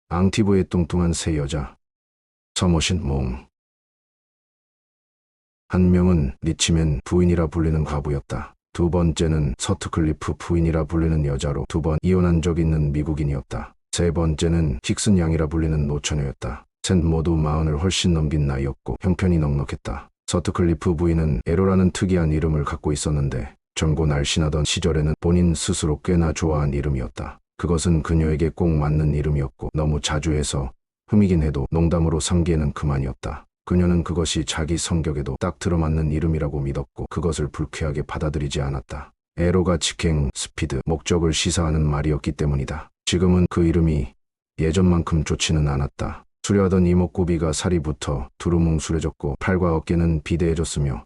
앙티브의 뚱뚱한 세 여자. 서머신 몽. 한 명은 리치맨 부인이라 불리는 과부였다. 두 번째는 서트클리프 부인이라 불리는 여자로 2번 이혼한 적 있는 미국인이었다. 세 번째는 힉슨 양이라 불리는 노처녀였다. 셋 모두 40을 훨씬 넘긴 나이였고 형편이 넉넉했다. 서트클리프 부인은 에로라는 특이한 이름을 갖고 있었는데 젊고 날씬하던 시절에는 본인 스스로 꽤나 좋아한 이름이었다. 그것은 그녀에게 꼭 맞는 이름이었고 너무 자주 해서 흠이긴 해도 농담으로 삼기에는 그만이었다. 그녀는 그것이 자기 성격에도 딱 들어맞는 이름이라고 믿었고 그것을 불쾌하게 받아들이지 않았다. 에로가 직행, 스피드, 목적을 시사하는 말이었기 때문이다. 지금은 그 이름이 예전만큼 좋지는 않았다. 수려하던 이목구비가 살이 붙어 두루뭉술해졌고 팔과 어깨는 비대해졌으며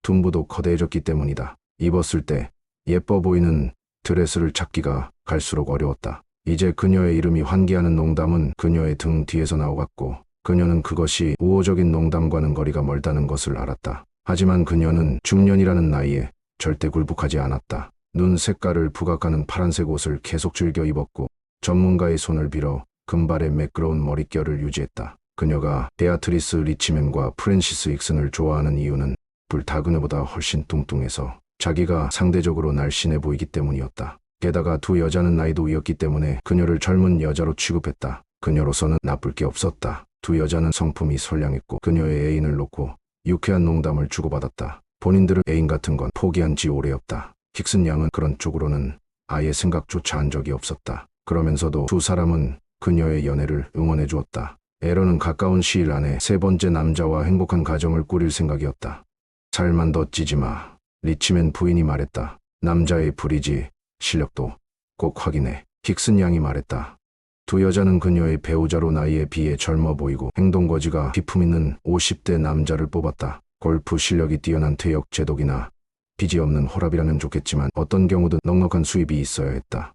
둔부도 거대해졌기 때문이다. 입었을 때 예뻐 보이는 드레스를 찾기가 갈수록 어려웠다. 이제 그녀의 이름이 환기하는 농담은 그녀의 등 뒤에서 나오갔고 그녀는 그것이 우호적인 농담과는 거리가 멀다는 것을 알았다. 하지만 그녀는 중년이라는 나이에 절대 굴복하지 않았다. 눈 색깔을 부각하는 파란색 옷을 계속 즐겨 입었고 전문가의 손을 빌어 금발의 매끄러운 머릿결을 유지했다. 그녀가 베아트리스 리치맨과 프랜시스 익슨을 좋아하는 이유는 둘 다 그녀보다 훨씬 뚱뚱해서 자기가 상대적으로 날씬해 보이기 때문이었다. 게다가 두 여자는 나이도 위였기 때문에 그녀를 젊은 여자로 취급했다. 그녀로서는 나쁠 게 없었다. 두 여자는 성품이 선량했고 그녀의 애인을 놓고 유쾌한 농담을 주고받았다. 본인들은 애인 같은 건 포기한 지 오래였다. 힉슨 양은 그런 쪽으로는 아예 생각조차 한 적이 없었다. 그러면서도 두 사람은 그녀의 연애를 응원해 주었다. 에러는 가까운 시일 안에 세 번째 남자와 행복한 가정을 꾸릴 생각이었다. 살만 더 찌지 마. 리치맨 부인이 말했다. 남자의 불이지 실력도 꼭 확인해. 힉슨 양이 말했다. 두 여자는 그녀의 배우자로 나이에 비해 젊어 보이고 행동거지가 비품 있는 50대 남자를 뽑았다. 골프 실력이 뛰어난 퇴역 제독이나 빚이 없는 호랍이라면 좋겠지만 어떤 경우든 넉넉한 수입이 있어야 했다.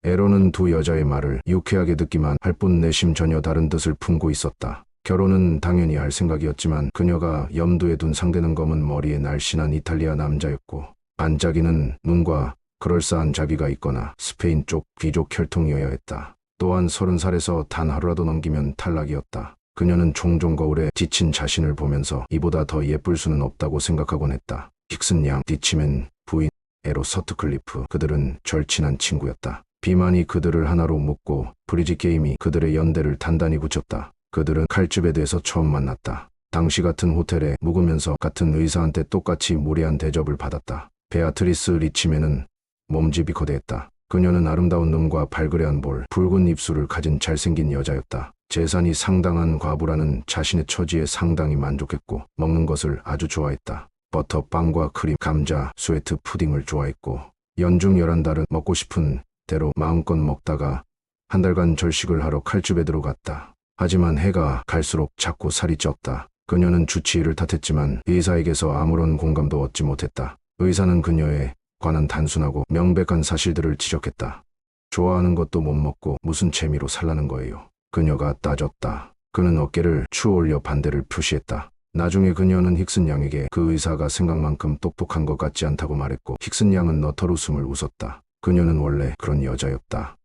에로는 두 여자의 말을 유쾌하게 듣기만 할 뿐 내심 전혀 다른 뜻을 품고 있었다. 결혼은 당연히 할 생각이었지만 그녀가 염두에 둔 상대는 검은 머리에 날씬한 이탈리아 남자였고 반짝이는 눈과 그럴싸한 자비가 있거나 스페인 쪽 귀족 혈통이어야 했다. 또한 30살에서 단 하루라도 넘기면 탈락이었다. 그녀는 종종 거울에 지친 자신을 보면서 이보다 더 예쁠 수는 없다고 생각하곤 했다. 힉슨 양, 리치맨 부인, 에로 서트클리프 그들은 절친한 친구였다. 비만이 그들을 하나로 묶고 브리지 게임이 그들의 연대를 단단히 굳혔다. 그들은 칼집에대해서 처음 만났다. 당시 같은 호텔에 묵으면서 같은 의사한테 똑같이 무례한 대접을 받았다. 베아트리스 리치맨은 몸집이 거대했다. 그녀는 아름다운 눈과 발그레한 볼, 붉은 입술을 가진 잘생긴 여자였다. 재산이 상당한 과부라는 자신의 처지에 상당히 만족했고 먹는 것을 아주 좋아했다. 버터, 빵과 크림, 감자, 스웨트, 푸딩을 좋아했고 연중 11달은 먹고 싶은 대로 마음껏 먹다가 한 달간 절식을 하러 칼집에 들어갔다. 하지만 해가 갈수록 자꾸 살이 쪘다. 그녀는 주치의를 탓했지만 의사에게서 아무런 공감도 얻지 못했다. 의사는 그녀에 관한 단순하고 명백한 사실들을 지적했다. 좋아하는 것도 못 먹고 무슨 재미로 살라는 거예요. 그녀가 따졌다. 그는 어깨를 추올려 반대를 표시했다. 나중에 그녀는 힉슨 양에게 그 의사가 생각만큼 똑똑한 것 같지 않다고 말했고 힉슨 양은 너털웃음을 웃었다. 그녀는 원래 그런 여자였다.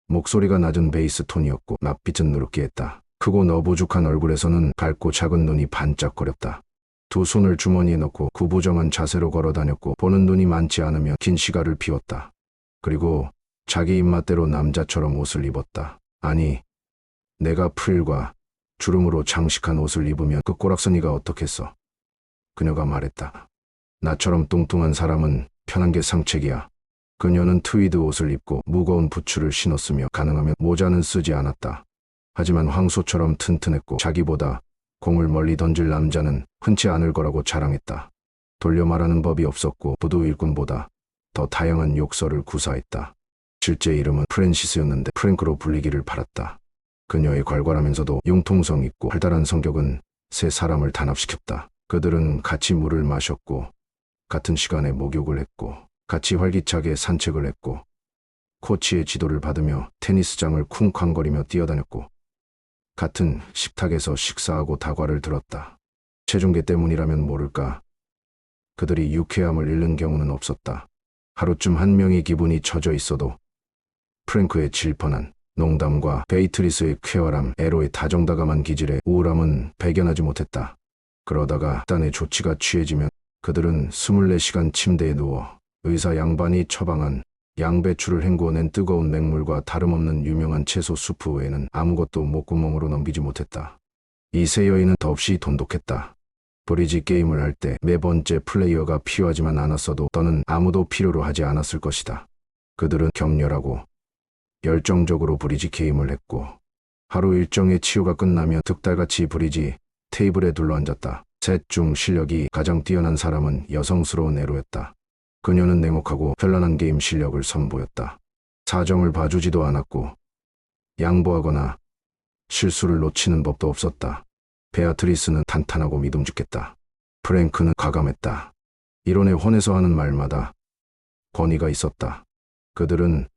목소리가 낮은 베이스 톤이었고 낯빛은 누렇게 했다. 크고 너부죽한 얼굴에서는 밝고 작은 눈이 반짝거렸다. 두 손을 주머니에 넣고 구부정한 자세로 걸어 다녔고 보는 눈이 많지 않으면 긴 시가를 피웠다. 그리고 자기 입맛대로 남자처럼 옷을 입었다. 아니, 내가 프릴과 주름으로 장식한 옷을 입으면 그 꼬락서니가 어떻겠어? 그녀가 말했다. 나처럼 뚱뚱한 사람은 편한 게 상책이야. 그녀는 트위드 옷을 입고 무거운 부츠를 신었으며 가능하면 모자는 쓰지 않았다. 하지만 황소처럼 튼튼했고 자기보다 공을 멀리 던질 남자는 흔치 않을 거라고 자랑했다. 돌려 말하는 법이 없었고 부두 일꾼보다 더 다양한 욕설을 구사했다. 실제 이름은 프랜시스였는데 프랭크로 불리기를 바랐다. 그녀의 괄괄하면서도 융통성 있고 활달한 성격은 세 사람을 단합시켰다. 그들은 같이 물을 마셨고 같은 시간에 목욕을 했고 같이 활기차게 산책을 했고 코치의 지도를 받으며 테니스장을 쿵쾅거리며 뛰어다녔고 같은 식탁에서 식사하고 다과를 들었다. 체중계 때문이라면 모를까 그들이 유쾌함을 잃는 경우는 없었다. 하루쯤 한 명이 기분이 처져 있어도 프랭크의 질펀한 농담과 베이트리스의 쾌활함, 에로의 다정다감한 기질에 우울함은 배견하지 못했다. 그러다가 딴의 조치가 취해지면 그들은 24시간 침대에 누워 의사 양반이 처방한 양배추를 헹구어낸 뜨거운 맹물과 다름없는 유명한 채소 수프 외에는 아무것도 목구멍으로 넘기지 못했다. 이 세 여인은 더없이 돈독했다. 브리지 게임을 할 때 네 번째 플레이어가 필요하지만 않았어도 더는 아무도 필요로 하지 않았을 것이다. 그들은 격렬하고 열정적으로 브리지 게임을 했고 하루 일정의 치유가 끝나면 득달같이 브리지 테이블에 둘러앉았다. 셋 중 실력이 가장 뛰어난 사람은 여성스러운 에로였다. 그녀는 냉혹하고 현란한 게임 실력을 선보였다. 사정을 봐주지도 않았고 양보하거나 실수를 놓치는 법도 없었다. 베아트리스는 탄탄하고 믿음직했다. 프랭크는 과감했다. 이론에 혼에서 하는 말마다 권위가 있었다. 그들은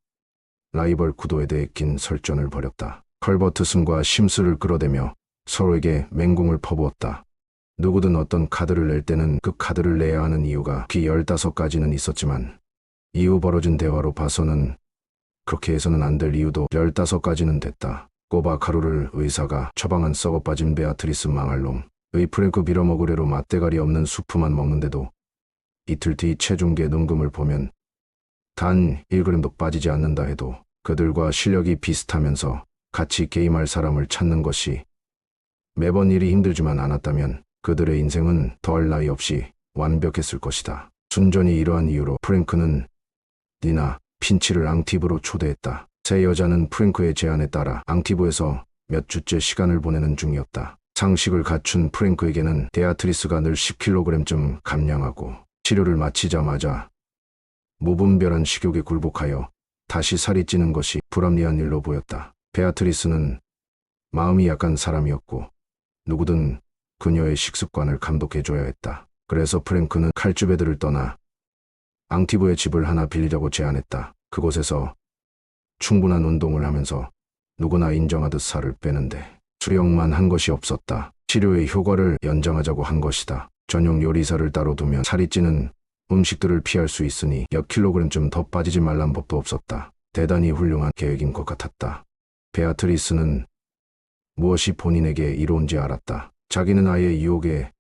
라이벌 구도에 대해 긴 설전을 벌였다. 컬버트슨과 심스를 끌어대며 서로에게 맹공을 퍼부었다. 누구든 어떤 카드를 낼 때는 그 카드를 내야 하는 이유가 귀 15가지는 있었지만 이후 벌어진 대화로 봐서는 그렇게 해서는 안 될 이유도 15가지는 됐다. 꼬바카루를 의사가 처방한 썩어빠진 베아트리스 망할 놈의 프랭크 빌어먹으래로 맛대가리 없는 수프만 먹는데도 이틀 뒤 체중계 농금을 보면 단 1g도 빠지지 않는다 해도 그들과 실력이 비슷하면서 같이 게임할 사람을 찾는 것이 매번 일이 힘들지만 않았다면 그들의 인생은 더할 나위 없이 완벽했을 것이다. 순전히 이러한 이유로 프랭크는 니나 핀치를 앙티브로 초대했다. 세 여자는 프랭크의 제안에 따라 앙티브에서 몇 주째 시간을 보내는 중이었다. 상식을 갖춘 프랭크에게는 베아트리스가 늘 10kg쯤 감량하고 치료를 마치자마자 무분별한 식욕에 굴복하여 다시 살이 찌는 것이 불합리한 일로 보였다. 베아트리스는 마음이 약한 사람이었고 누구든 그녀의 식습관을 감독해줘야 했다. 그래서 프랭크는 칼주베드를 떠나 앙티브의 집을 하나 빌리자고 제안했다. 그곳에서 충분한 운동을 하면서 누구나 인정하듯 살을 빼는데 수령만 한 것이 없었다. 치료의 효과를 연장하자고 한 것이다. 전용 요리사를 따로 두면 살이 찌는 음식들을 피할 수 있으니 몇 킬로그램쯤 더 빠지지 말란 법도 없었다. 대단히 훌륭한 계획인 것 같았다. 베아트리스는 무엇이 본인에게 이로운지 알았다. 자기는 아예 유혹에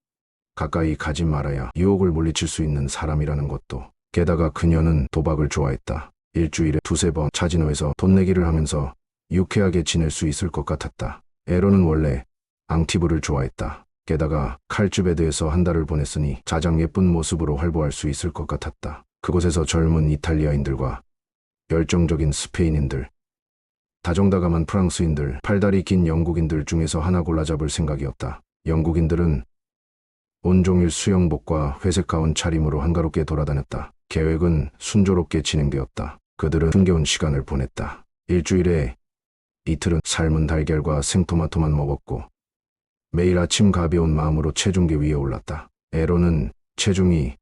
가까이 가지 말아야 유혹을 물리칠 수 있는 사람이라는 것도. 게다가 그녀는 도박을 좋아했다. 일주일에 두세 번 카지노에서 돈 내기를 하면서 유쾌하게 지낼 수 있을 것 같았다. 에로는 원래 앙티브를 좋아했다. 게다가 칼주베드에서 한 달을 보냈으니 가장 예쁜 모습으로 활보할 수 있을 것 같았다. 그곳에서 젊은 이탈리아인들과 열정적인 스페인인들, 다정다감한 프랑스인들, 팔다리 긴 영국인들 중에서 하나 골라 잡을 생각이었다. 영국인들은 온종일 수영복과 회색 가운 차림으로 한가롭게 돌아다녔다. 계획은 순조롭게 진행되었다. 그들은 흥겨운 시간을 보냈다. 일주일에 이틀은 삶은 달걀과 생토마토만 먹었고 매일 아침 가벼운 마음으로 체중계 위에 올랐다. 에로는 체중이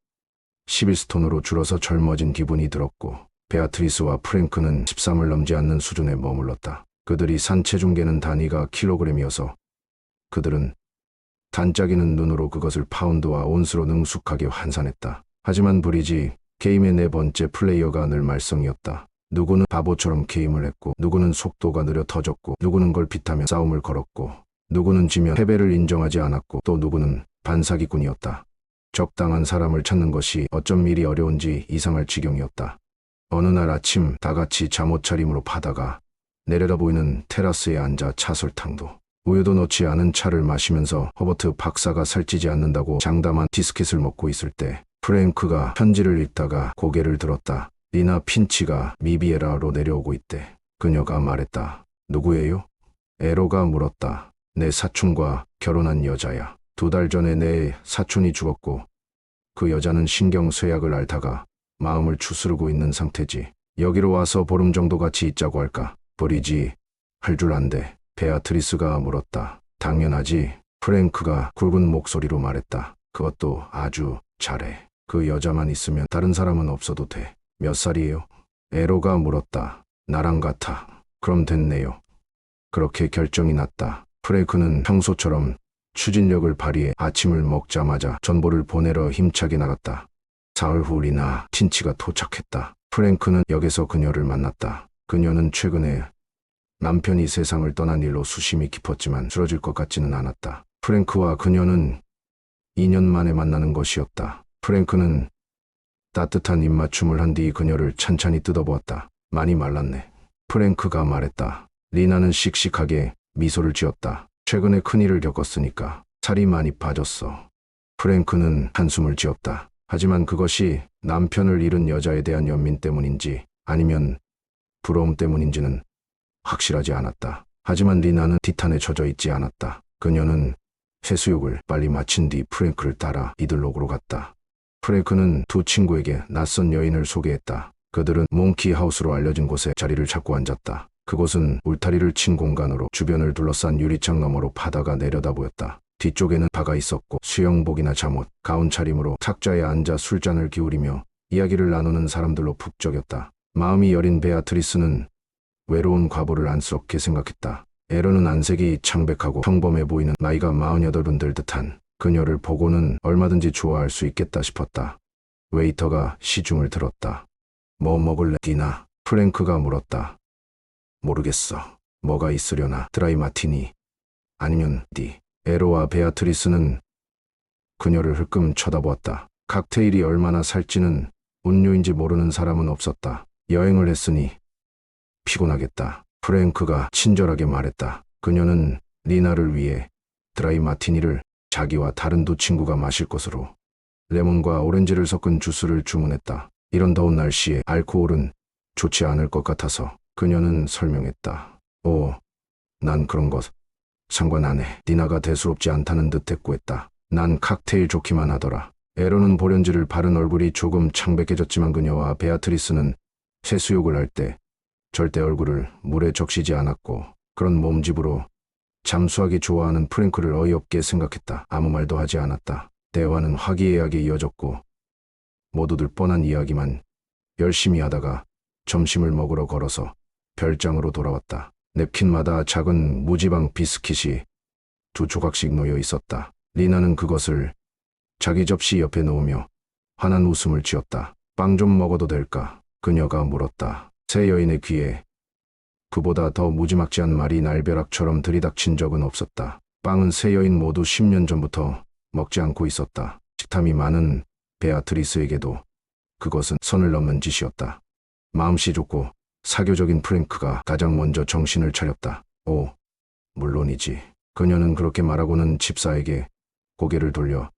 11스톤으로 줄어서 젊어진 기분이 들었고 베아트리스와 프랭크는 13을 넘지 않는 수준에 머물렀다. 그들이 산 체중계는 단위가 킬로그램이어서 그들은 단짝이는 눈으로 그것을 파운드와 온스로 능숙하게 환산했다. 하지만 브리지 게임의 네 번째 플레이어가 늘 말썽이었다. 누구는 바보처럼 게임을 했고 누구는 속도가 느려 터졌고 누구는 걸핏하며 싸움을 걸었고 누구는 지면 패배를 인정하지 않았고 또 누구는 반사기꾼이었다. 적당한 사람을 찾는 것이 어쩜 일이 어려운지 이상할 지경이었다. 어느 날 아침 다 같이 잠옷차림으로 바다가 내려다 보이는 테라스에 앉아 차설탕도 우유도 넣지 않은 차를 마시면서 허버트 박사가 살찌지 않는다고 장담한 디스켓을 먹고 있을 때 프랭크가 편지를 읽다가 고개를 들었다. 리나 핀치가 미비에라로 내려오고 있대. 그녀가 말했다. 누구예요? 에로가 물었다. 내 사촌과 결혼한 여자야. 2달 전에 내 사촌이 죽었고 그 여자는 신경쇠약을 앓다가 마음을 추스르고 있는 상태지. 여기로 와서 보름 정도 같이 있자고 할까? 브리지 할 줄 안대. 베아트리스가 물었다. 당연하지. 프랭크가 굵은 목소리로 말했다. 그것도 아주 잘해. 그 여자만 있으면 다른 사람은 없어도 돼. 몇 살이에요? 에로가 물었다. 나랑 같아. 그럼 됐네요. 그렇게 결정이 났다. 프랭크는 평소처럼 추진력을 발휘해 아침을 먹자마자 전보를 보내러 힘차게 나갔다. 사흘 후 리나 틴치가 도착했다. 프랭크는 역에서 그녀를 만났다. 그녀는 최근에 남편이 세상을 떠난 일로 수심이 깊었지만 쓰러질 것 같지는 않았다. 프랭크와 그녀는 2년 만에 만나는 것이었다. 프랭크는 따뜻한 입맞춤을 한 뒤 그녀를 찬찬히 뜯어보았다. 많이 말랐네. 프랭크가 말했다. 리나는 씩씩하게 미소를 지었다. 최근에 큰일을 겪었으니까 살이 많이 빠졌어. 프랭크는 한숨을 지었다. 하지만 그것이 남편을 잃은 여자에 대한 연민 때문인지 아니면 부러움 때문인지는 확실하지 않았다. 하지만 리나는 티탄에 젖어 있지 않았다. 그녀는 해수욕을 빨리 마친 뒤 프랭크를 따라 이들록으로 갔다. 프랭크는 두 친구에게 낯선 여인을 소개했다. 그들은 몽키 하우스로 알려진 곳에 자리를 잡고 앉았다. 그곳은 울타리를 친 공간으로 주변을 둘러싼 유리창 너머로 바다가 내려다 보였다. 뒤쪽에는 바가 있었고 수영복이나 잠옷, 가운 차림으로 탁자에 앉아 술잔을 기울이며 이야기를 나누는 사람들로 북적였다. 마음이 여린 베아트리스는 외로운 과보를 안쓰럽게 생각했다. 에런은 안색이 창백하고 평범해 보이는 나이가 48은 될 듯한 그녀를 보고는 얼마든지 좋아할 수 있겠다 싶었다. 웨이터가 시중을 들었다. 뭐 먹을래, 디나? 프랭크가 물었다. 모르겠어. 뭐가 있으려나? 드라이 마티니? 아니면 디? 에로와 베아트리스는 그녀를 흘끔 쳐다보았다. 칵테일이 얼마나 살지는 운류인지 모르는 사람은 없었다. 여행을 했으니 피곤하겠다. 프랭크가 친절하게 말했다. 그녀는 리나를 위해 드라이 마티니를 자기와 다른 두 친구가 마실 것으로 레몬과 오렌지를 섞은 주스를 주문했다. 이런 더운 날씨에 알코올은 좋지 않을 것 같아서 그녀는 설명했다. 오, 난 그런 것 상관 안 해. 디나가 대수롭지 않다는 듯 대꾸했다. 난 칵테일 좋기만 하더라. 에로는 보련지를 바른 얼굴이 조금 창백해졌지만 그녀와 베아트리스는 세수욕을 할 때 절대 얼굴을 물에 적시지 않았고 그런 몸집으로 잠수하기 좋아하는 프랭크를 어이없게 생각했다. 아무 말도 하지 않았다. 대화는 화기애애하게 이어졌고 모두들 뻔한 이야기만 열심히 하다가 점심을 먹으러 걸어서 별장으로 돌아왔다. 냅킨마다 작은 무지방 비스킷이 2조각씩 놓여 있었다. 리나는 그것을 자기 접시 옆에 놓으며 환한 웃음을 지었다. 빵 좀 먹어도 될까? 그녀가 물었다. 새 여인의 귀에 그보다 더 무지막지한 말이 날벼락처럼 들이닥친 적은 없었다. 빵은 새 여인 모두 10년 전부터 먹지 않고 있었다. 식탐이 많은 베아트리스에게도 그것은 선을 넘는 짓이었다. 마음씨 좋고 사교적인 프랭크가 가장 먼저 정신을 차렸다. 오, 물론이지. 그녀는 그렇게 말하고는 집사에게 고개를 돌려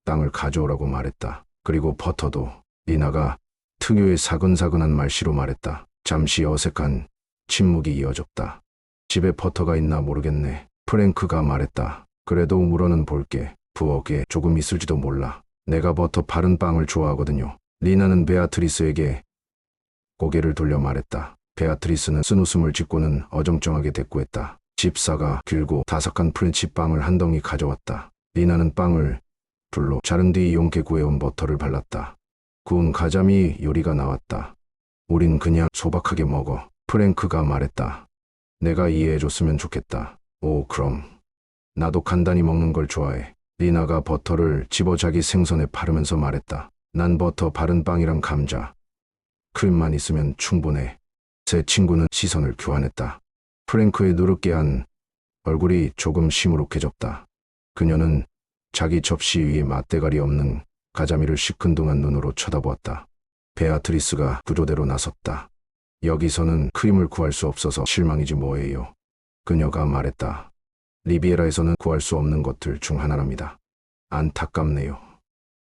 땅을 가져오라고 말했다. 그리고 버터도. 리나가 특유의 사근사근한 말씨로 말했다. 잠시 어색한 침묵이 이어졌다. 집에 버터가 있나 모르겠네. 프랭크가 말했다. 그래도 물어는 볼게. 부엌에 조금 있을지도 몰라. 내가 버터 바른 빵을 좋아하거든요. 리나는 베아트리스에게 고개를 돌려 말했다. 베아트리스는 쓴웃음을 짓고는 어정쩡하게 대꾸했다. 집사가 길고 다삭한 프렌치 빵을 한 덩이 가져왔다. 리나는 빵을 불로 자른 뒤 용케 구해온 버터를 발랐다. 구운 가자미 요리가 나왔다. 우린 그냥 소박하게 먹어. 프랭크가 말했다. 내가 이해해줬으면 좋겠다. 오, 그럼. 나도 간단히 먹는 걸 좋아해. 리나가 버터를 집어 자기 생선에 바르면서 말했다. 난 버터 바른 빵이랑 감자, 크림만 있으면 충분해. 새 친구는 시선을 교환했다. 프랭크의 누르깨한 얼굴이 조금 시무룩해졌다. 그녀는 자기 접시 위에 맛대가리 없는 가자미를 시큰둥한 눈으로 쳐다보았다. 베아트리스가 구조대로 나섰다. 여기서는 크림을 구할 수 없어서 실망이지 뭐예요. 그녀가 말했다. 리비에라에서는 구할 수 없는 것들 중 하나랍니다. 안타깝네요.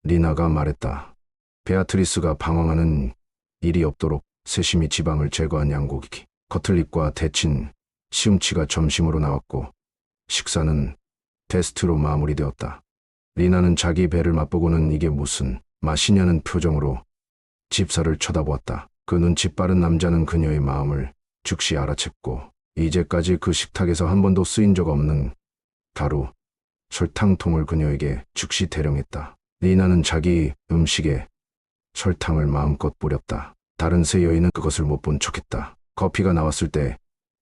리나가 말했다. 베아트리스가 방황하는 일이 없도록 세심히 지방을 제거한 양고기, 커틀립과 데친 시금치가 점심으로 나왔고 식사는 패스트로 마무리되었다. 리나는 자기 배를 맛보고는 이게 무슨 맛이냐는 표정으로 집사를 쳐다보았다. 그 눈치 빠른 남자는 그녀의 마음을 즉시 알아챘고 이제까지 그 식탁에서 한 번도 쓰인 적 없는 가루, 설탕통을 그녀에게 즉시 대령했다. 리나는 자기 음식에 설탕을 마음껏 뿌렸다. 다른 세 여인은 그것을 못 본 척했다. 커피가 나왔을 때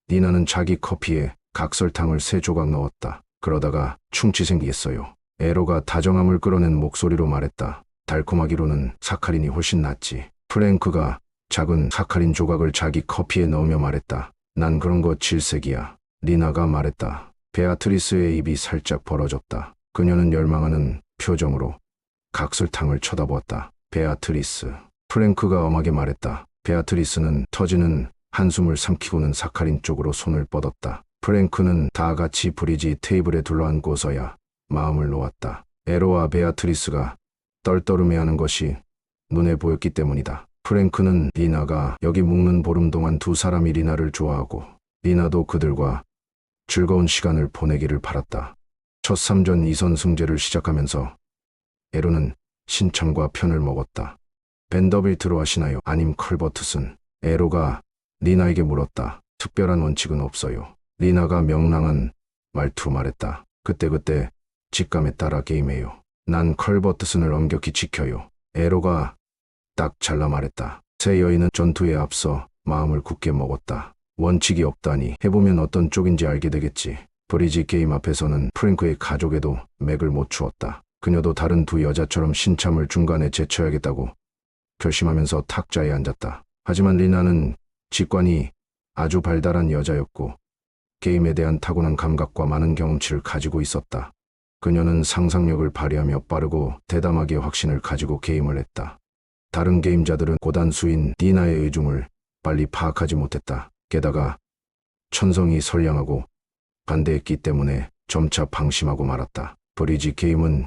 리나는 자기 커피에 각설탕을 3조각 넣었다. 그러다가 충치 생기겠어요. 에로가 다정함을 끌어낸 목소리로 말했다. 달콤하기로는 사카린이 훨씬 낫지. 프랭크가 작은 사카린 조각을 자기 커피에 넣으며 말했다. 난 그런 거 질색이야. 리나가 말했다. 베아트리스의 입이 살짝 벌어졌다. 그녀는 열망하는 표정으로 각설탕을 쳐다보았다. 베아트리스. 프랭크가 엄하게 말했다. 베아트리스는 터지는 한숨을 삼키고는 사카린 쪽으로 손을 뻗었다. 프랭크는 다 같이 브리지 테이블에 둘러앉고서야 마음을 놓았다. 에로와 베아트리스가 떨떠름해하는 것이 눈에 보였기 때문이다. 프랭크는 리나가 여기 묵는 보름 동안 두 사람이 리나를 좋아하고 리나도 그들과 즐거운 시간을 보내기를 바랐다. 첫 3전 2선 승제를 시작하면서 에로는 신참과 편을 먹었다. 벤더빌트로 하시나요? 아님 컬버트슨? 에로가 리나에게 물었다. 특별한 원칙은 없어요. 리나가 명랑한 말투로 말했다. 그때그때 직감에 따라 게임해요. 난 컬버트슨을 엄격히 지켜요. 에로가 딱 잘라 말했다. 새 여인은 전투에 앞서 마음을 굳게 먹었다. 원칙이 없다니 해보면 어떤 쪽인지 알게 되겠지. 브리지 게임 앞에서는 프랭크의 가족에도 맥을 못 추었다. 그녀도 다른 두 여자처럼 신참을 중간에 제쳐야겠다고 결심하면서 탁자에 앉았다. 하지만 리나는 직관이 아주 발달한 여자였고 게임에 대한 타고난 감각과 많은 경험치를 가지고 있었다. 그녀는 상상력을 발휘하며 빠르고 대담하게 확신을 가지고 게임을 했다. 다른 게임자들은 고단수인 리나의 의중을 빨리 파악하지 못했다. 게다가 천성이 선량하고 반대했기 때문에 점차 방심하고 말았다. 브리지 게임은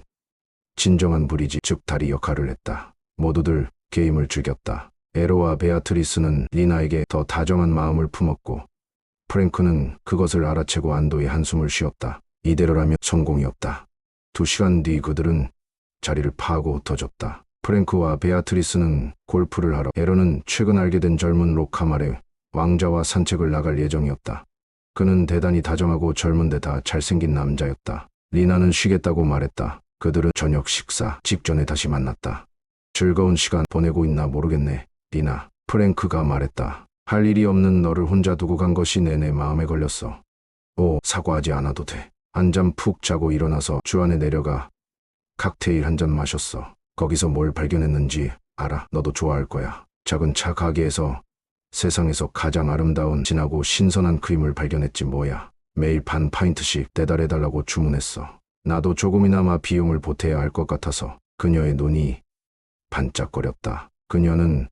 진정한 브리지 즉 다리 역할을 했다. 모두들 게임을 즐겼다. 에로와 베아트리스는 리나에게 더 다정한 마음을 품었고 프랭크는 그것을 알아채고 안도의 한숨을 쉬었다. 이대로라면 성공이었다. 2시간 뒤 그들은 자리를 파고 흩어졌다. 프랭크와 베아트리스는 골프를 하러, 에로는 최근 알게 된 젊은 로카말의 왕자와 산책을 나갈 예정이었다. 그는 대단히 다정하고 젊은데 다 잘생긴 남자였다. 리나는 쉬겠다고 말했다. 그들은 저녁 식사 직전에 다시 만났다. 즐거운 시간 보내고 있나 모르겠네, 리나. 프랭크가 말했다. 할 일이 없는 너를 혼자 두고 간 것이 내내 마음에 걸렸어. 사과하지 않아도 돼. 한잠 푹 자고 일어나서 주안에 내려가 칵테일 한 잔 마셨어. 거기서 뭘 발견했는지 알아. 너도 좋아할 거야. 작은 차 가게에서 세상에서 가장 아름다운 진하고 신선한 크림을 발견했지 뭐야. 매일 반 파인트씩 배달해달라고 주문했어. 나도 조금이나마 비용을 보태야 할 것 같아서. 그녀의 눈이 반짝거렸다. 그녀는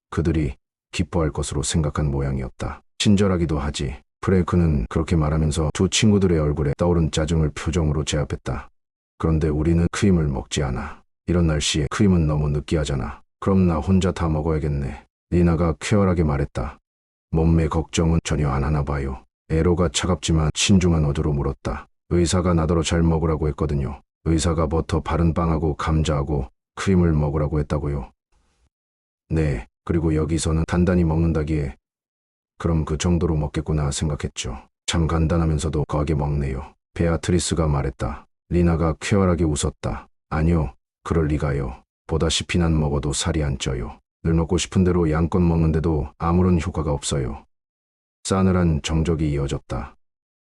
그들이 기뻐할 것으로 생각한 모양이었다. 친절하기도 하지. 프랭크는 그렇게 말하면서 두 친구들의 얼굴에 떠오른 짜증을 표정으로 제압했다. 그런데 우리는 크림을 먹지 않아. 이런 날씨에 크림은 너무 느끼하잖아. 그럼 나 혼자 다 먹어야겠네. 리나가 쾌활하게 말했다. 몸매 걱정은 전혀 안 하나 봐요. 에로가 차갑지만 신중한 어조로 물었다. 의사가 나더러 잘 먹으라고 했거든요. 의사가 버터 바른 빵하고 감자하고 크림을 먹으라고 했다고요. 네, 그리고 여기서는 단단히 먹는다기에 그럼 그 정도로 먹겠구나 생각했죠. 참 간단하면서도 거하게 먹네요. 베아트리스가 말했다. 리나가 쾌활하게 웃었다. 아니요, 그럴 리가요. 보다시피 난 먹어도 살이 안 쪄요. 늘 먹고 싶은 대로 양껏 먹는데도 아무런 효과가 없어요. 싸늘한 정적이 이어졌다.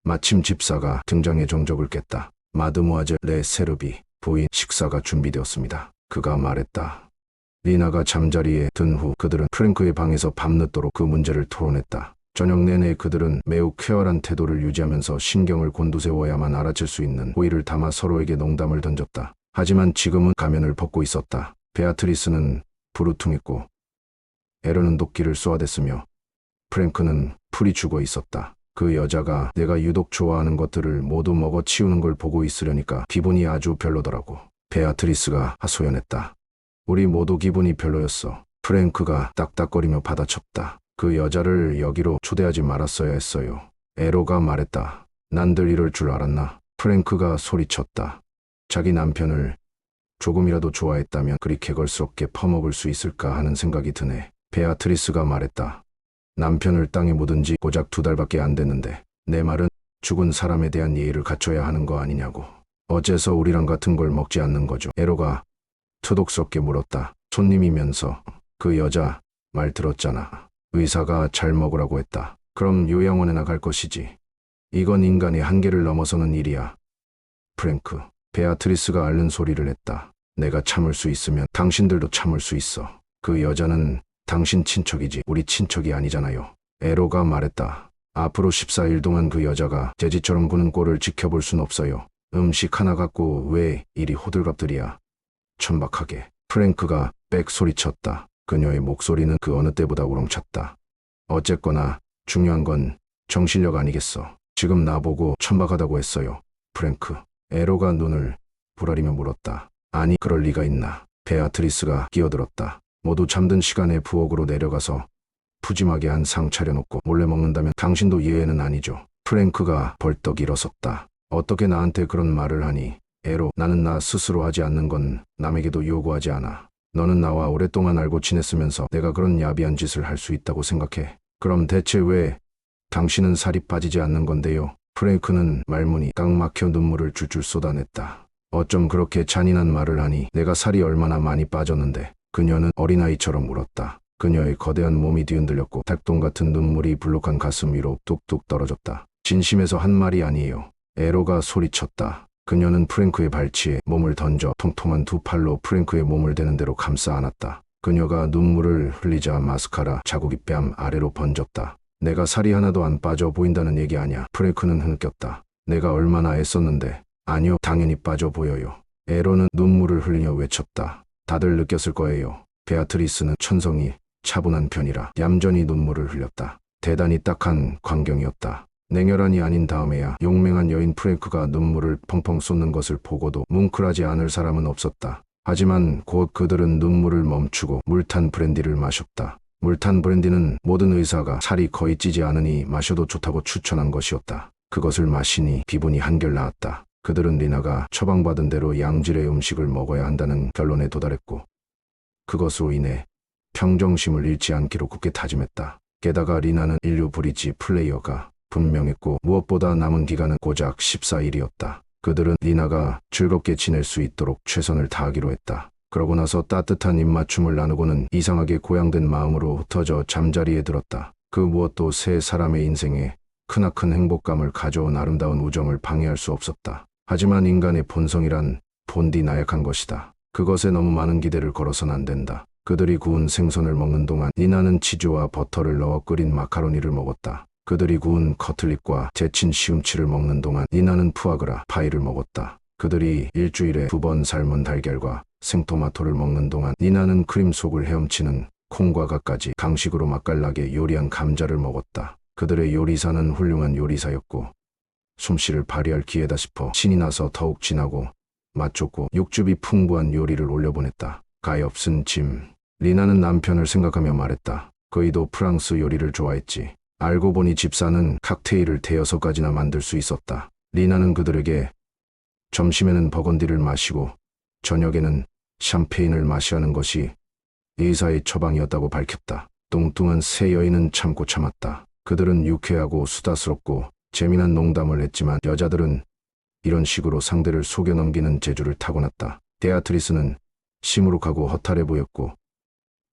마침 집사가 등장해 정적을 깼다. 마드모아젤 레 세르비 부인 식사가 준비되었습니다. 그가 말했다. 리나가 잠자리에 든 후 그들은 프랭크의 방에서 밤늦도록 그 문제를 토론했다. 저녁 내내 그들은 매우 쾌활한 태도를 유지하면서 신경을 곤두세워야만 알아챌 수 있는 호의를 담아 서로에게 농담을 던졌다. 하지만 지금은 가면을 벗고 있었다. 베아트리스는 부르퉁했고 에르는 도끼를 쏘아댔으며 프랭크는 풀이 죽어 있었다. 그 여자가 내가 유독 좋아하는 것들을 모두 먹어치우는 걸 보고 있으려니까 기분이 아주 별로더라고. 베아트리스가 하소연했다. 우리 모두 기분이 별로였어. 프랭크가 딱딱거리며 받아쳤다. 그 여자를 여기로 초대하지 말았어야 했어요. 에로가 말했다. 난들 이럴 줄 알았나? 프랭크가 소리쳤다. 자기 남편을 조금이라도 좋아했다면 그리 개걸스럽게 퍼먹을 수 있을까 하는 생각이 드네. 베아트리스가 말했다. 남편을 땅에 묻은 지 고작 2달밖에 안 됐는데 내 말은 죽은 사람에 대한 예의를 갖춰야 하는 거 아니냐고. 어째서 우리랑 같은 걸 먹지 않는 거죠? 에로가 투독스럽게 물었다. 손님이면서. 그 여자 말 들었잖아. 의사가 잘 먹으라고 했다. 그럼 요양원에나 갈 것이지. 이건 인간의 한계를 넘어서는 일이야. 프랭크. 베아트리스가 앓는 소리를 했다. 내가 참을 수 있으면 당신들도 참을 수 있어. 그 여자는 당신 친척이지 우리 친척이 아니잖아요. 에로가 말했다. 앞으로 14일 동안 그 여자가 돼지처럼 구는 꼴을 지켜볼 순 없어요. 음식 하나 갖고 왜 이리 호들갑들이야. 천박하게. 프랭크가 빽 소리쳤다. 그녀의 목소리는 그 어느 때보다 우렁찼다. 어쨌거나 중요한 건 정신력 아니겠어. 지금 나보고 천박하다고 했어요. 프랭크. 에로가 눈을 부라리며 물었다. 아니, 그럴 리가 있나. 베아트리스가 끼어들었다. 모두 잠든 시간에 부엌으로 내려가서 푸짐하게 한 상 차려놓고 몰래 먹는다면 당신도 예외는 아니죠. 프랭크가 벌떡 일어섰다. 어떻게 나한테 그런 말을 하니. 에로, 나는 나 스스로 하지 않는 건 남에게도 요구하지 않아. 너는 나와 오랫동안 알고 지냈으면서 내가 그런 야비한 짓을 할 수 있다고 생각해. 그럼 대체 왜 당신은 살이 빠지지 않는 건데요? 프랭크는 말문이 꽉 막혀 눈물을 줄줄 쏟아냈다. 어쩜 그렇게 잔인한 말을 하니. 내가 살이 얼마나 많이 빠졌는데. 그녀는 어린아이처럼 울었다. 그녀의 거대한 몸이 뒤흔들렸고 닭똥 같은 눈물이 불룩한 가슴 위로 뚝뚝 떨어졌다. 진심에서 한 말이 아니에요. 에로가 소리쳤다. 그녀는 프랭크의 발치에 몸을 던져 통통한 두 팔로 프랭크의 몸을 대는 대로 감싸 안았다. 그녀가 눈물을 흘리자 마스카라 자국이 뺨 아래로 번졌다. 내가 살이 하나도 안 빠져 보인다는 얘기 아냐. 프랭크는 흐느꼈다. 내가 얼마나 애썼는데. 아니요, 당연히 빠져 보여요. 에로는 눈물을 흘리며 외쳤다. 다들 느꼈을 거예요. 베아트리스는 천성이 차분한 편이라 얌전히 눈물을 흘렸다. 대단히 딱한 광경이었다. 냉혈한이 아닌 다음에야 용맹한 여인 프랭크가 눈물을 펑펑 쏟는 것을 보고도 뭉클하지 않을 사람은 없었다. 하지만 곧 그들은 눈물을 멈추고 물탄 브랜디를 마셨다. 물탄 브랜디는 모든 의사가 살이 거의 찌지 않으니 마셔도 좋다고 추천한 것이었다. 그것을 마시니 기분이 한결 나았다. 그들은 리나가 처방받은 대로 양질의 음식을 먹어야 한다는 결론에 도달했고 그것으로 인해 평정심을 잃지 않기로 굳게 다짐했다. 게다가 리나는 인류 브리지 플레이어가 분명했고 무엇보다 남은 기간은 고작 14일이었다. 그들은 리나가 즐겁게 지낼 수 있도록 최선을 다하기로 했다. 그러고 나서 따뜻한 입맞춤을 나누고는 이상하게 고양된 마음으로 흩어져 잠자리에 들었다. 그 무엇도 세 사람의 인생에 크나큰 행복감을 가져온 아름다운 우정을 방해할 수 없었다. 하지만 인간의 본성이란 본디 나약한 것이다. 그것에 너무 많은 기대를 걸어선 안 된다. 그들이 구운 생선을 먹는 동안 리나는 치즈와 버터를 넣어 끓인 마카로니를 먹었다. 그들이 구운 커틀릿과 데친 시금치를 먹는 동안 리나는 푸아그라 파이를 먹었다. 그들이 일주일에 2번 삶은 달걀과 생토마토를 먹는 동안 리나는 크림 속을 헤엄치는 콩과가까지 강식으로 맛깔나게 요리한 감자를 먹었다. 그들의 요리사는 훌륭한 요리사였고 솜씨를 발휘할 기회다 싶어 신이 나서 더욱 진하고 맛 좋고 육즙이 풍부한 요리를 올려보냈다. 가엾은 짐. 리나는 남편을 생각하며 말했다. 그이도 프랑스 요리를 좋아했지. 알고 보니 집사는 칵테일을 5-6가지나 만들 수 있었다. 리나는 그들에게 점심에는 버건디를 마시고 저녁에는 샴페인을 마시라는 것이 의사의 처방이었다고 밝혔다. 뚱뚱한 세 여인은 참고 참았다. 그들은 유쾌하고 수다스럽고 재미난 농담을 했지만 여자들은 이런 식으로 상대를 속여 넘기는 재주를 타고났다. 베아트리스는 시무룩하고 허탈해 보였고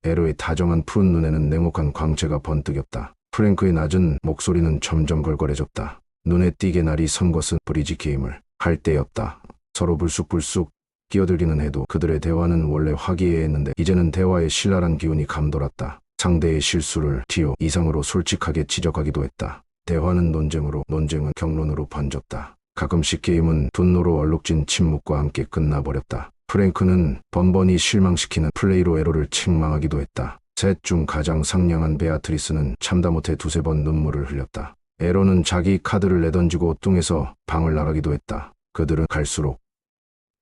에로의 다정한 푸른 눈에는 냉혹한 광채가 번뜩였다. 프랭크의 낮은 목소리는 점점 걸걸해졌다. 눈에 띄게 날이 선 것은 브리지 게임을 할 때였다. 서로 불쑥불쑥 끼어들기는 해도 그들의 대화는 원래 화기애애했는데 이제는 대화에 신랄한 기운이 감돌았다. 상대의 실수를 티오 이상으로 솔직하게 지적하기도 했다. 대화는 논쟁으로, 논쟁은 경론으로 번졌다. 가끔씩 게임은 분노로 얼룩진 침묵과 함께 끝나버렸다. 프랭크는 번번이 실망시키는 플레이로 에로를 책망하기도 했다. 셋 중 가장 상냥한 베아트리스는 참다 못해 2-3번 눈물을 흘렸다. 에로는 자기 카드를 내던지고 뚱해서 방을 나가기도 했다. 그들은 갈수록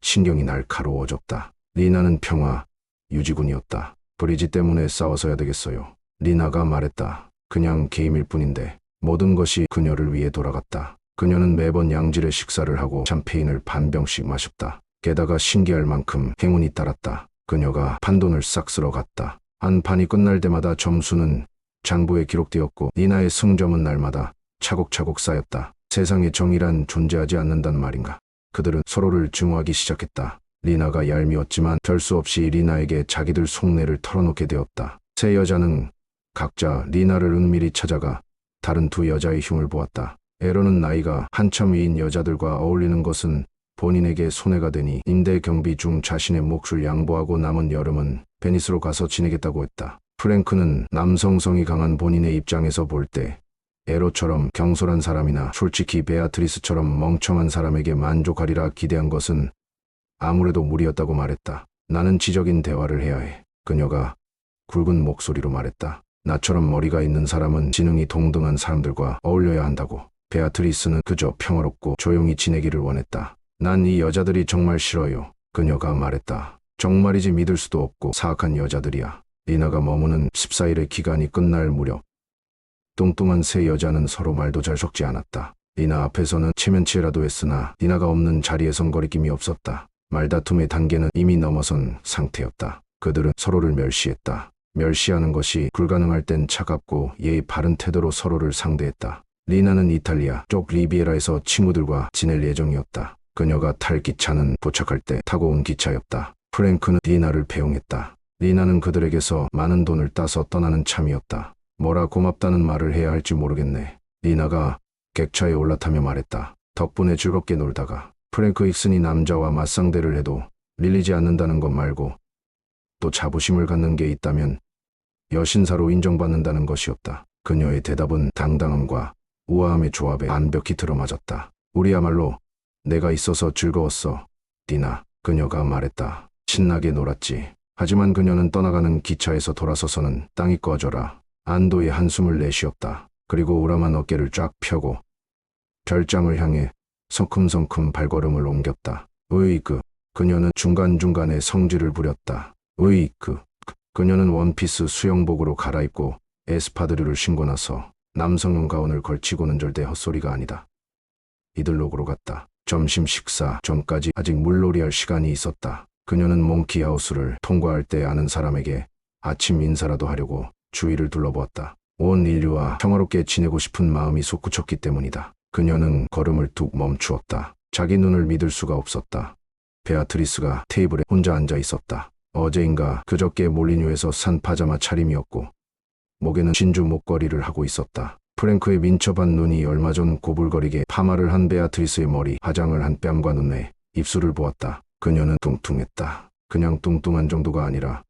신경이 날카로워졌다. 리나는 평화 유지군이었다. 브리지 때문에 싸워서야 되겠어요. 리나가 말했다. 그냥 게임일 뿐인데 모든 것이 그녀를 위해 돌아갔다. 그녀는 매번 양질의 식사를 하고 샴페인을 반 병씩 마셨다. 게다가 신기할 만큼 행운이 따랐다. 그녀가 판돈을 싹 쓸어 갔다. 한 판이 끝날 때마다 점수는 장부에 기록되었고 리나의 승점은 날마다 차곡차곡 쌓였다. 세상에 정의란 존재하지 않는단 말인가. 그들은 서로를 증오하기 시작했다. 리나가 얄미웠지만 별 수 없이 리나에게 자기들 속내를 털어놓게 되었다. 세 여자는 각자 리나를 은밀히 찾아가 다른 2 여자의 흉을 보았다. 에로는 나이가 한참 위인 여자들과 어울리는 것은 본인에게 손해가 되니 임대 경비 중 자신의 몫을 양보하고 남은 여름은 베니스로 가서 지내겠다고 했다. 프랭크는 남성성이 강한 본인의 입장에서 볼 때 에로처럼 경솔한 사람이나 솔직히 베아트리스처럼 멍청한 사람에게 만족하리라 기대한 것은 아무래도 무리였다고 말했다. 나는 지적인 대화를 해야 해. 그녀가 굵은 목소리로 말했다. 나처럼 머리가 있는 사람은 지능이 동등한 사람들과 어울려야 한다고. 베아트리스는 그저 평화롭고 조용히 지내기를 원했다. 난 이 여자들이 정말 싫어요. 그녀가 말했다. 정말이지 믿을 수도 없고 사악한 여자들이야. 리나가 머무는 14일의 기간이 끝날 무렵 뚱뚱한 세 여자는 서로 말도 잘 섞지 않았다. 리나 앞에서는 체면치라도 했으나 리나가 없는 자리에선 거리낌이 없었다. 말다툼의 단계는 이미 넘어선 상태였다. 그들은 서로를 멸시했다. 멸시하는 것이 불가능할 땐 차갑고 예의 바른 태도로 서로를 상대했다. 리나는 이탈리아 쪽 리비에라에서 친구들과 지낼 예정이었다. 그녀가 탈 기차는 도착할 때 타고 온 기차였다. 프랭크는 리나를 배웅했다. 리나는 그들에게서 많은 돈을 따서 떠나는 참이었다. 뭐라 고맙다는 말을 해야 할지 모르겠네. 리나가 객차에 올라타며 말했다. 덕분에 즐겁게 놀다가. 프랭크 익슨이 남자와 맞상대를 해도 밀리지 않는다는 것 말고 또 자부심을 갖는 게 있다면 여신사로 인정받는다는 것이었다. 그녀의 대답은 당당함과 우아함의 조합에 완벽히 들어맞았다. 우리야말로 내가 있어서 즐거웠어, 리나. 그녀가 말했다. 신나게 놀았지. 하지만 그녀는 떠나가는 기차에서 돌아서서는 땅이 꺼져라. 안도의 한숨을 내쉬었다. 그리고 우람한 어깨를 쫙 펴고 별장을 향해 성큼성큼 발걸음을 옮겼다. 으이그. 그녀는 중간중간에 성질을 부렸다. 으이그. 그녀는 원피스 수영복으로 갈아입고 에스파드류를 신고 나서 남성용 가운을 걸치고는 절대 헛소리가 아니다. 이들록으로 갔다. 점심 식사 전까지 아직 물놀이할 시간이 있었다. 그녀는 몽키하우스를 통과할 때 아는 사람에게 아침 인사라도 하려고 주위를 둘러보았다. 온 인류와 평화롭게 지내고 싶은 마음이 솟구쳤기 때문이다. 그녀는 걸음을 뚝 멈추었다. 자기 눈을 믿을 수가 없었다. 베아트리스가 테이블에 혼자 앉아 있었다. 어제인가 그저께 몰리뉴에서 산 파자마 차림이었고 목에는 진주 목걸이를 하고 있었다. 프랭크의 민첩한 눈이 얼마 전 고불거리게 파마를 한 베아트리스의 머리, 화장을 한 뺨과 눈에 입술을 보았다. 그녀는 뚱뚱했다. 그냥 뚱뚱한 정도가 아니라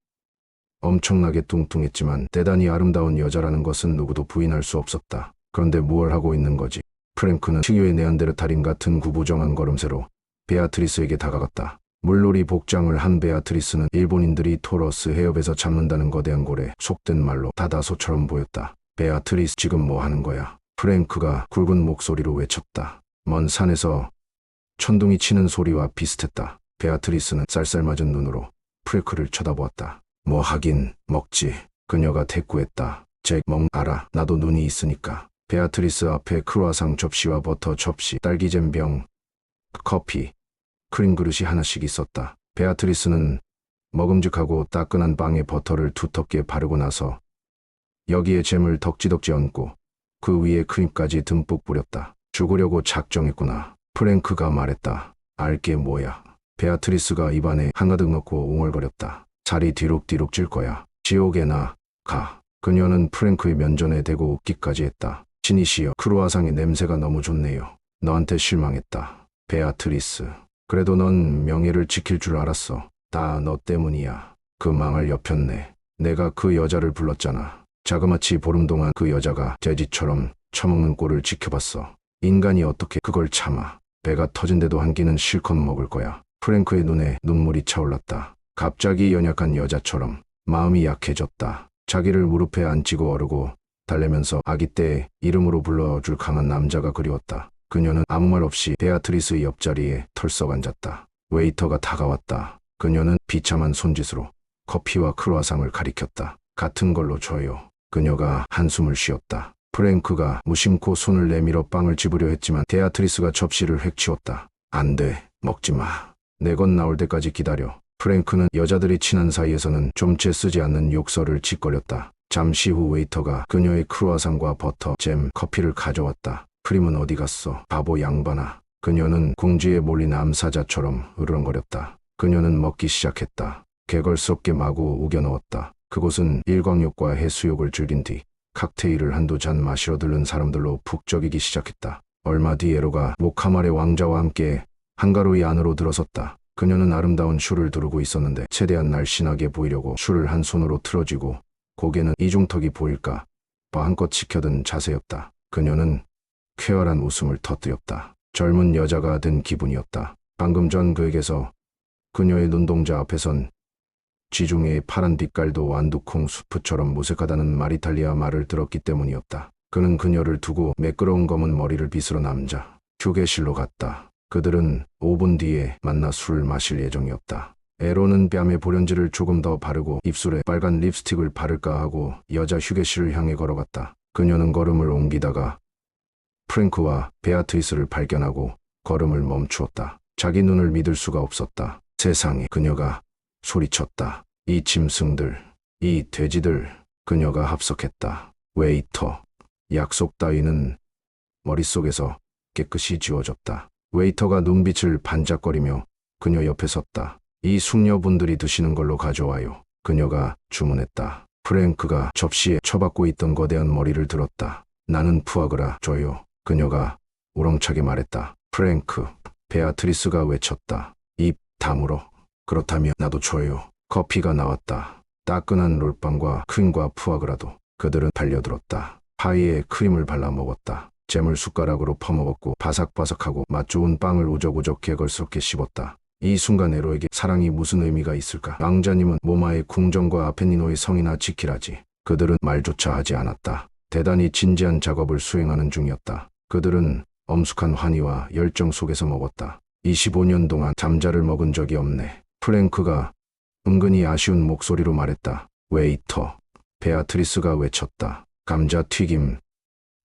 엄청나게 뚱뚱했지만 대단히 아름다운 여자라는 것은 누구도 부인할 수 없었다. 그런데 무얼 하고 있는 거지? 프랭크는 특유의 네안데르탈인 같은 구부정한 걸음새로 베아트리스에게 다가갔다. 물놀이 복장을 한 베아트리스는 일본인들이 토러스 해협에서 잡는다는 거대한 고래, 속된 말로 다다소처럼 보였다. 베아트리스, 지금 뭐 하는 거야? 프랭크가 굵은 목소리로 외쳤다. 먼 산에서 천둥이 치는 소리와 비슷했다. 베아트리스는 쌀쌀맞은 눈으로 프랭크를 쳐다보았다. 뭐 하긴 먹지. 그녀가 대꾸했다. 알아. 나도 눈이 있으니까. 베아트리스 앞에 크루아상 접시와 버터 접시, 딸기잼 병, 커피, 크림 그릇이 하나씩 있었다. 베아트리스는 먹음직하고 따끈한 빵에 버터를 두텁게 바르고 나서 여기에 잼을 덕지덕지 얹고 그 위에 크림까지 듬뿍 뿌렸다. 죽으려고 작정했구나. 프랭크가 말했다. 알게 뭐야. 베아트리스가 입안에 한가득 넣고 웅얼거렸다. 살이 뒤룩뒤룩 찔 거야. 지옥에나 가. 그녀는 프랭크의 면전에 대고 웃기까지 했다. 신이시여, 크루아상의 냄새가 너무 좋네요. 너한테 실망했다. 베아트리스. 그래도 넌 명예를 지킬 줄 알았어. 다 너 때문이야. 그 망할 여편네. 내가 그 여자를 불렀잖아. 자그마치 보름 동안 그 여자가 돼지처럼 처먹는 꼴을 지켜봤어. 인간이 어떻게 그걸 참아. 배가 터진데도 한 끼는 실컷 먹을 거야. 프랭크의 눈에 눈물이 차올랐다. 갑자기 연약한 여자처럼 마음이 약해졌다. 자기를 무릎에 앉히고 어르고 달래면서 아기 때 이름으로 불러줄 강한 남자가 그리웠다. 그녀는 아무 말 없이 베아트리스의 옆자리에 털썩 앉았다. 웨이터가 다가왔다. 그녀는 비참한 손짓으로 커피와 크루아상을 가리켰다. 같은 걸로 줘요. 그녀가 한숨을 쉬었다. 프랭크가 무심코 손을 내밀어 빵을 집으려 했지만 베아트리스가 접시를 획 치웠다. 안 돼. 먹지 마. 내 것 나올 때까지 기다려. 프랭크는 여자들이 친한 사이에서는 좀채 쓰지 않는 욕설을 짓거렸다. 잠시 후 웨이터가 그녀의 크루아상과 버터, 잼, 커피를 가져왔다. 크림은 어디 갔어? 바보 양반아. 그녀는 궁지에 몰린 암사자처럼 으르렁거렸다. 그녀는 먹기 시작했다. 개걸스럽게 마구 우겨 넣었다. 그곳은 일광욕과 해수욕을 즐긴 뒤 칵테일을 한두 잔 마시러 들른 사람들로 북적이기 시작했다. 얼마 뒤 에로가 모카말의 왕자와 함께 한가로이 안으로 들어섰다. 그녀는 아름다운 슈를 두르고 있었는데 최대한 날씬하게 보이려고 슈를 한 손으로 틀어쥐고 고개는 이중턱이 보일까 봐 한껏 치켜든 자세였다. 그녀는 쾌활한 웃음을 터뜨렸다. 젊은 여자가 된 기분이었다. 방금 전 그에게서 그녀의 눈동자 앞에선 지중해의 파란 빛깔도 완두콩 수프처럼 무색하다는 마리탈리아 말을 들었기 때문이었다. 그는 그녀를 두고 매끄러운 검은 머리를 빗으러 남자 휴게실로 갔다. 그들은 5분 뒤에 만나 술을 마실 예정이었다. 에로는 뺨에 보련지를 조금 더 바르고 입술에 빨간 립스틱을 바를까 하고 여자 휴게실을 향해 걸어갔다. 그녀는 걸음을 옮기다가 프랭크와 베아트리스를 발견하고 걸음을 멈추었다. 자기 눈을 믿을 수가 없었다. 세상에, 그녀가 소리쳤다. 이 짐승들, 이 돼지들. 그녀가 합석했다. 웨이터. 약속 따위는 머릿속에서 깨끗이 지워졌다. 웨이터가 눈빛을 반짝거리며 그녀 옆에 섰다. 이 숙녀분들이 드시는 걸로 가져와요. 그녀가 주문했다. 프랭크가 접시에 처박고 있던 거대한 머리를 들었다. 나는 푸아그라 줘요. 그녀가 우렁차게 말했다. 프랭크. 베아트리스가 외쳤다. 입 다물어. 그렇다면 나도 줘요. 커피가 나왔다. 따끈한 롤빵과 크림과 푸아그라도. 그들은 달려들었다. 파이에 크림을 발라 먹었다. 잼을 숟가락으로 퍼먹었고 바삭바삭하고 맛 좋은 빵을 우적우적 개걸스럽게 씹었다. 이 순간 에로에게 사랑이 무슨 의미가 있을까? 왕자님은 모마의 궁정과 아펜니노의 성이나 지키라지. 그들은 말조차 하지 않았다. 대단히 진지한 작업을 수행하는 중이었다. 그들은 엄숙한 환희와 열정 속에서 먹었다. 25년 동안 잠자를 먹은 적이 없네. 프랭크가 은근히 아쉬운 목소리로 말했다. 웨이터. 베아트리스가 외쳤다. 감자튀김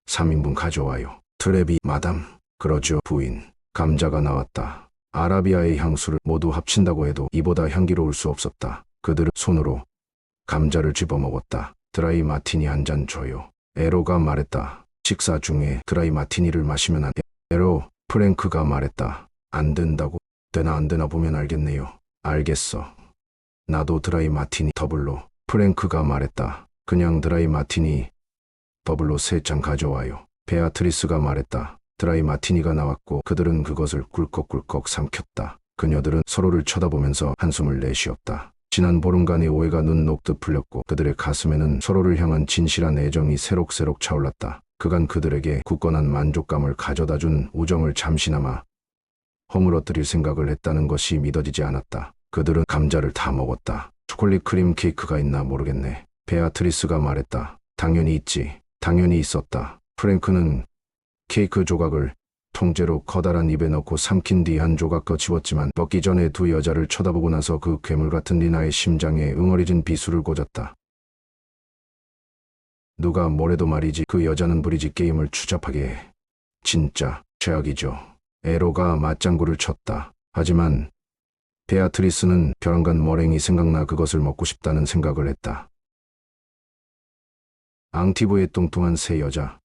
3인분 가져와요. 트레비 마담. 그러죠 부인. 감자가 나왔다. 아라비아의 향수를 모두 합친다고 해도 이보다 향기로울 수 없었다. 그들은 손으로 감자를 집어먹었다. 드라이 마티니 한 잔 줘요. 에로가 말했다. 식사 중에 드라이 마티니를 마시면 안 돼. 에로. 프랭크가 말했다. 안 된다고? 되나 안 되나 보면 알겠네요. 알겠어. 나도 드라이 마티니 더블로. 프랭크가 말했다. 그냥 드라이 마티니 더블로 3잔 가져와요. 베아트리스가 말했다. 드라이 마티니가 나왔고 그들은 그것을 꿀꺽꿀꺽 삼켰다. 그녀들은 서로를 쳐다보면서 한숨을 내쉬었다. 지난 보름간의 오해가 눈 녹듯 풀렸고 그들의 가슴에는 서로를 향한 진실한 애정이 새록새록 차올랐다. 그간 그들에게 굳건한 만족감을 가져다준 우정을 잠시나마 허물어뜨릴 생각을 했다는 것이 믿어지지 않았다. 그들은 감자를 다 먹었다. 초콜릿 크림 케이크가 있나 모르겠네. 베아트리스가 말했다. 당연히 있지. 당연히 있었다. 프랭크는 케이크 조각을 통째로 커다란 입에 넣고 삼킨 뒤 한 조각 더 집었지만 먹기 전에 두 여자를 쳐다보고 나서 그 괴물 같은 리나의 심장에 응어리진 비수를 꽂았다. 누가 뭐래도 말이지 그 여자는 브리지 게임을 추잡하게 해. 진짜 최악이죠. 에로가 맞장구를 쳤다. 하지만 베아트리스는 벼랑간 머랭이 생각나 그것을 먹고 싶다는 생각을 했다. 앙티브의 뚱뚱한 새 여자.